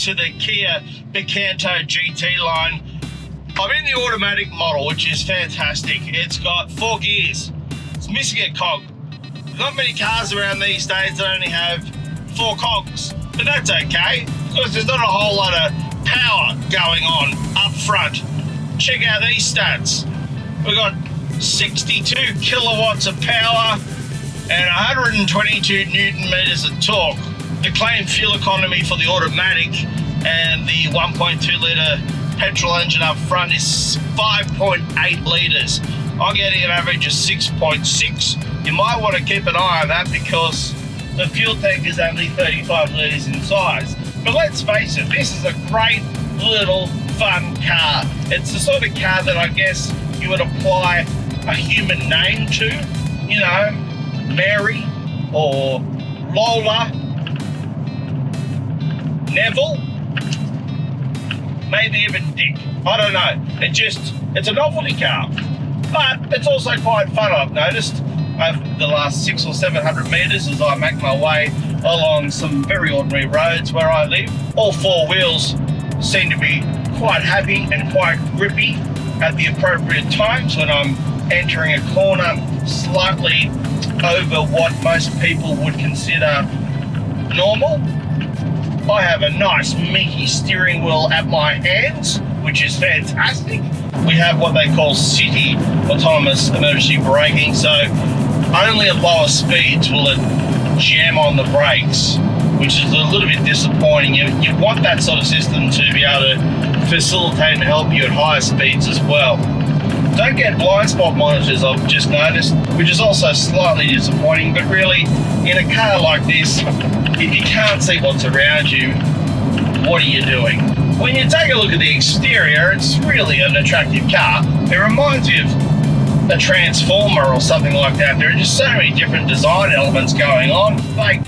to the Kia Picanto GT line. I'm in the automatic model, which is fantastic. It's got 4 gears. It's missing a cog. Not many cars around these days that only have 4 cogs, but that's okay because there's not a whole lot of power going on up front. Check out these stats. We've got 62 kilowatts of power and 122 Newton meters of torque. The claimed fuel economy for the automatic and the 1.2 litre petrol engine up front is 5.8 litres. I'm getting an average of 6.6. You might want to keep an eye on that because the fuel tank is only 35 litres in size. But let's face it, this is a great little fun car. It's the sort of car that I guess you would apply a human name to, you know, Mary or Lola, Neville, maybe even Dick. I don't know. It's a novelty car, but it's also quite fun, I've noticed, over the last 600 or 700 metres as I make my way along some very ordinary roads where I live. All 4 wheels seem to be quite happy and quite grippy at the appropriate times when I'm entering a corner slightly over what most people would consider normal. I have a nice meaty steering wheel at my hands, which is fantastic. We have what they call city autonomous emergency braking, so only at lower speeds will it jam on the brakes, which is a little bit disappointing. You want that sort of system to be able to facilitate and help you at higher speeds as well. Don't get blind spot monitors, I've just noticed, which is also slightly disappointing, but really, in a car like this, if you can't see what's around you, what are you doing? When you take a look at the exterior, it's really an attractive car. It reminds me of a Transformer or something like that. There are just so many different design elements going on. Like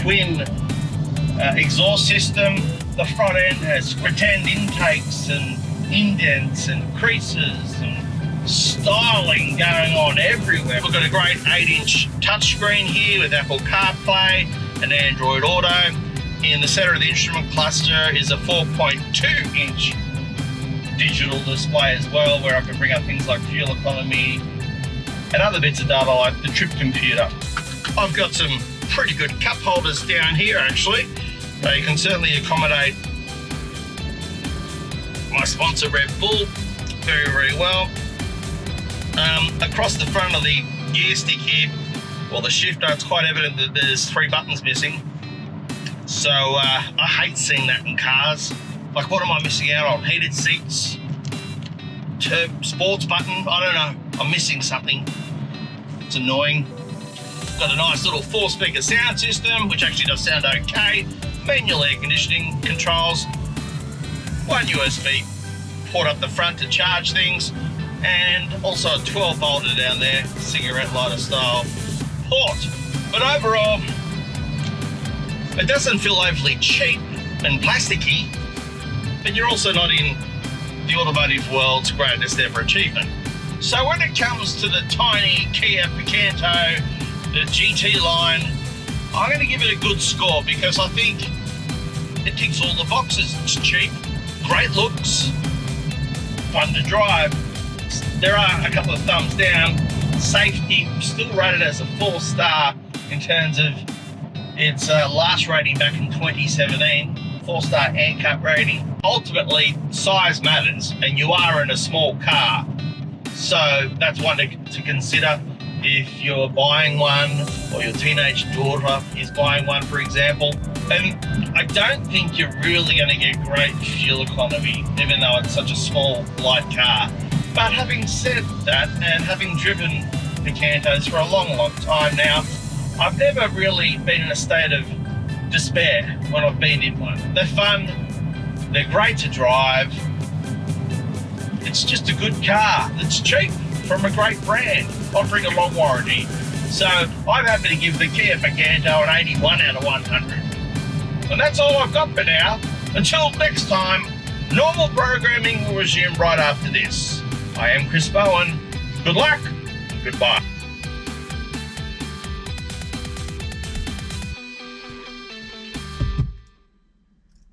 twin exhaust system. The front end has pretend intakes and indents and creases and styling going on everywhere. We've got a great 8-inch touchscreen here with Apple CarPlay and Android Auto. In the center of the instrument cluster is a 4.2-inch digital display as well, where I can bring up things like fuel economy and other bits of data like the trip computer. I've got some pretty good cup holders down here actually. You can certainly accommodate my sponsor Red Bull very, very well. Across the front of the gear stick here, well, the shifter, it's quite evident that there's 3 buttons missing. So I hate seeing that in cars. Like, what am I missing out on? Heated seats, sports button, I don't know. I'm missing something. It's annoying. Got a nice little 4-speaker sound system, which actually does sound okay. Manual air conditioning controls. 1 USB port up the front to charge things. And also a 12-volter down there, cigarette lighter style port. But overall, it doesn't feel overly cheap and plasticky, but you're also not in the automotive world's greatest ever achievement. So when it comes to the tiny Kia Picanto, the GT line, I'm going to give it a good score because I think it ticks all the boxes. It's cheap, great looks, fun to drive. There are a couple of thumbs down. Safety, still rated as a 4-star in terms of its last rating back in 2017, 4-star ANCAP rating. Ultimately, size matters, and you are in a small car. So that's one to consider if you're buying one, or your teenage daughter is buying one, for example. And I don't think you're really going to get great fuel economy, even though it's such a small, light car. But having said that, and having driven Picantos for a long, long time now, I've never really been in a state of despair when I've been in one. They're fun, they're great to drive, it's just a good car that's cheap from a great brand, offering a long warranty. So I'm happy to give the Kia Picanto an 81 out of 100. And that's all I've got for now. Until next time, normal programming will resume right after this. I am Chris Bowen. Good luck, goodbye.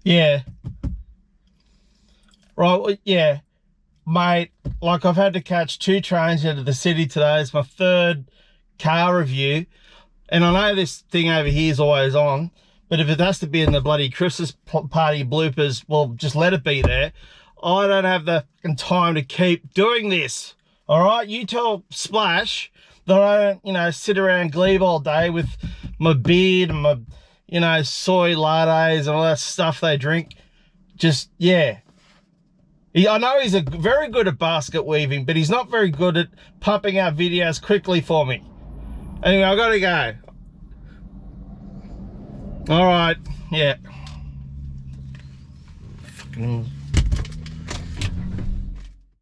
Yeah. Right, well, yeah. Mate, like I've had to catch 2 trains into the city today. It's my 3rd car review. And I know this thing over here is always on, but if it has to be in the bloody Christmas party bloopers, well, just let it be there. I don't have the time to keep doing this. All right, you tell Splash that I don't, you know, sit around Glebe all day with my beard and my, you know, soy lattes and all that stuff they drink. Just, yeah. I know he's very good at basket weaving, but he's not very good at pumping out videos quickly for me. Anyway, I gotta go. All right, yeah. Fucking